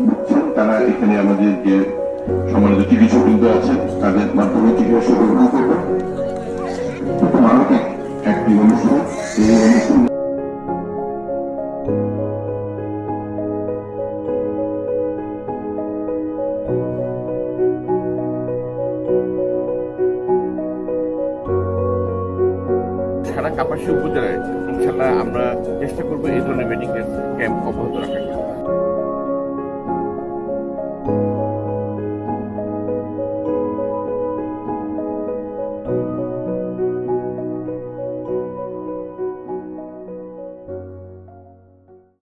বুঝছেন তারা এখানে আমাদের যে সম্মানিত চিকিৎসকবৃন্দ আছেন তাদের মাধ্যমে চিকিৎসা গ্রহণ করবেন। মানবিক একটি অনুষ্ঠান, এই অনুষ্ঠান সারা কাপাসিয়া উপজেলায় ইনশাল্লাহ আমরা চেষ্টা করবো এই ধরনের মেডিকেল ক্যাম্প অব্যাহত রাখার।